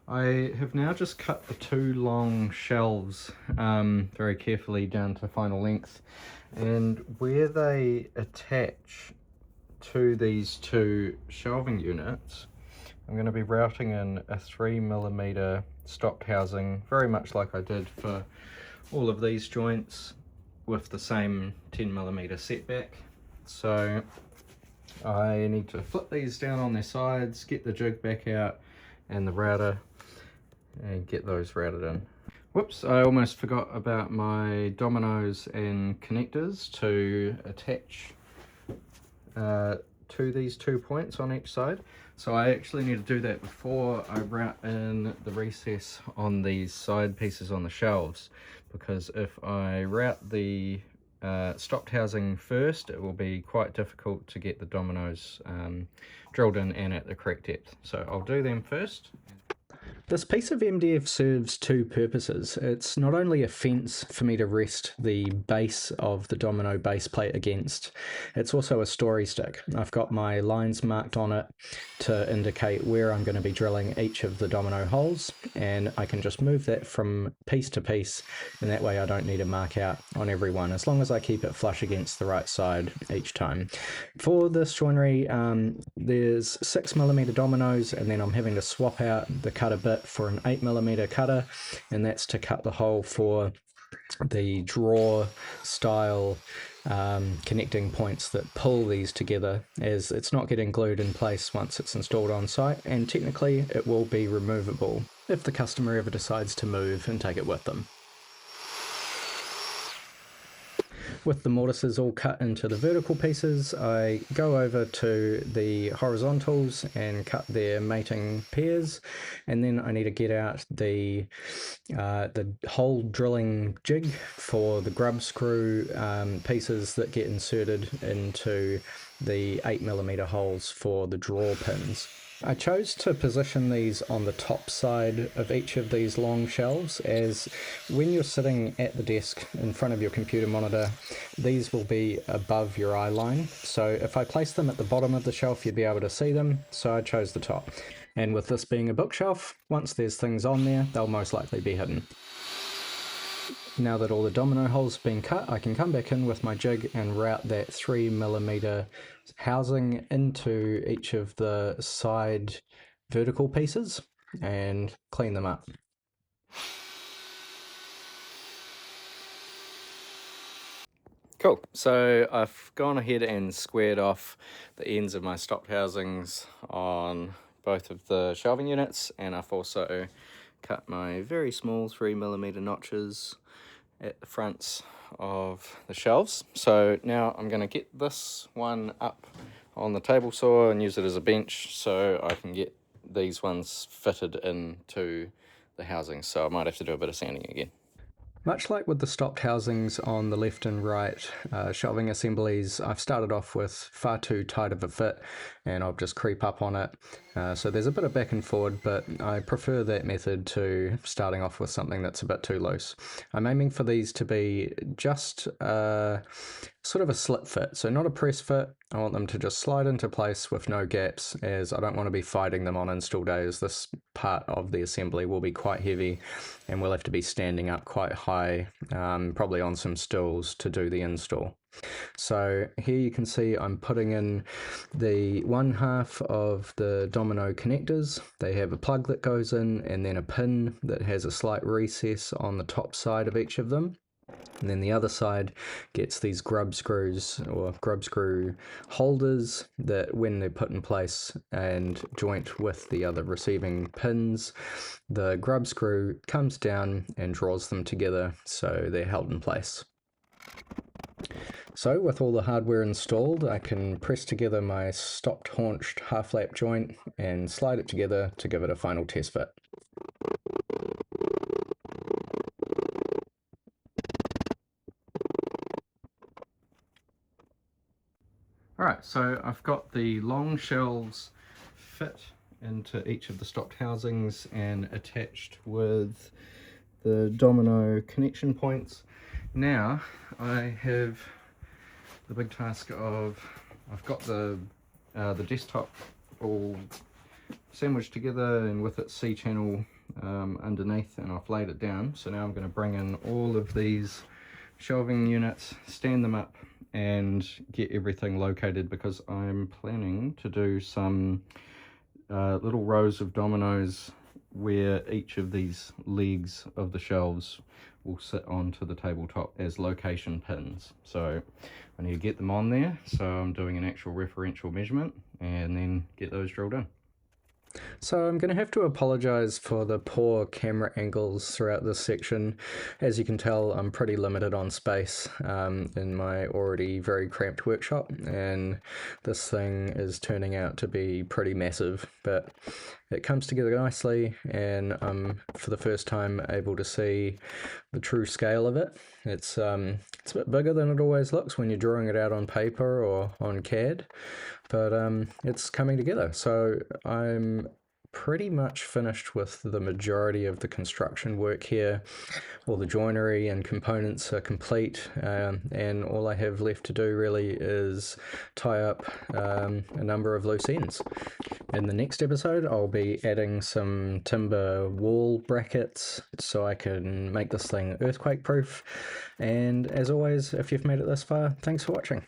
I have now just cut the two long shelves very carefully down to final length, and where they attach to these two shelving units, I'm going to be routing in a 3mm stopped housing, very much like I did for all of these joints, with the same 10mm setback. So I need to flip these down on their sides, get the jig back out and the router, and get those routed in. Whoops, I almost forgot about my dominoes and connectors to attach to these 2 points on each side. So I actually need to do that before I route in the recess on these side pieces on the shelves, because if I route the stopped housing first, it will be quite difficult to get the dominoes drilled in and at the correct depth. So I'll do them first. This piece of MDF serves two purposes. It's not only a fence for me to rest the base of the domino base plate against, it's also a story stick. I've got my lines marked on it to indicate where I'm going to be drilling each of the domino holes, and I can just move that from piece to piece, and that way I don't need to mark out on every one, as long as I keep it flush against the right side each time. For this joinery, there's 6mm dominoes, and then I'm having to swap out the cutter bit for an 8mm cutter, and that's to cut the hole for the drawer style connecting points that pull these together, as it's not getting glued in place once it's installed on site, and technically it will be removable if the customer ever decides to move and take it with them. With the mortises all cut into the vertical pieces, I go over to the horizontals and cut their mating pairs, and then I need to get out the hole drilling jig for the grub screw pieces that get inserted into the 8mm holes for the drawer pins. I chose to position these on the top side of each of these long shelves, as when you're sitting at the desk in front of your computer monitor, these will be above your eye line. So if I place them at the bottom of the shelf, you'd be able to see them, so I chose the top. And with this being a bookshelf, once there's things on there, they'll most likely be hidden. Now that all the domino holes have been cut, I can come back in with my jig and route that 3mm housing into each of the side vertical pieces and clean them up. Cool, so I've gone ahead and squared off the ends of my stopped housings on both of the shelving units, and I've also cut my very small 3mm notches at the fronts of the shelves. So now I'm going to get this one up on the table saw and use it as a bench so I can get these ones fitted into the housings. So I might have to do a bit of sanding again. Much like with the stopped housings on the left and right shelving assemblies, I've started off with far too tight of a fit, and I'll just creep up on it. So there's a bit of back and forward, but I prefer that method to starting off with something that's a bit too loose. I'm aiming for these to be just sort of a slip fit, so not a press fit. I want them to just slide into place with no gaps, as I don't want to be fighting them on install days. This part of the assembly will be quite heavy, and we'll have to be standing up quite high, probably on some stools, to do the install. So here you can see I'm putting in the one half of the domino connectors. They have a plug that goes in, and then a pin that has a slight recess on the top side of each of them. And then the other side gets these grub screws, or grub screw holders, that when they're put in place and joint with the other receiving pins, the grub screw comes down and draws them together so they're held in place. So with all the hardware installed, I can press together my stopped haunched half lap joint and slide it together to give it a final test fit. Alright, so I've got the long shelves fit into each of the stopped housings and attached with the domino connection points. Now I have the big task of, I've got the desktop all sandwiched together and with its C-channel underneath, and I've laid it down. So now I'm going to bring in all of these shelving units, stand them up, and get everything located, because I'm planning to do some little rows of dominoes where each of these legs of the shelves will sit onto the tabletop as location pins. So I need to get them on there, so I'm doing an actual referential measurement and then get those drilled in. So I'm going to have to apologize for the poor camera angles throughout this section. As you can tell, I'm pretty limited on space in my already very cramped workshop, and this thing is turning out to be pretty massive, but it comes together nicely, and I'm for the first time able to see the true scale of it. It's a bit bigger than it always looks when you're drawing it out on paper or on CAD, but it's coming together. So I'm pretty much finished with the majority of the construction work here. All the joinery and components are complete, and all I have left to do really is tie up a number of loose ends. In the next episode, I'll be adding some timber wall brackets so I can make this thing earthquake proof. And as always, if you've made it this far, thanks for watching.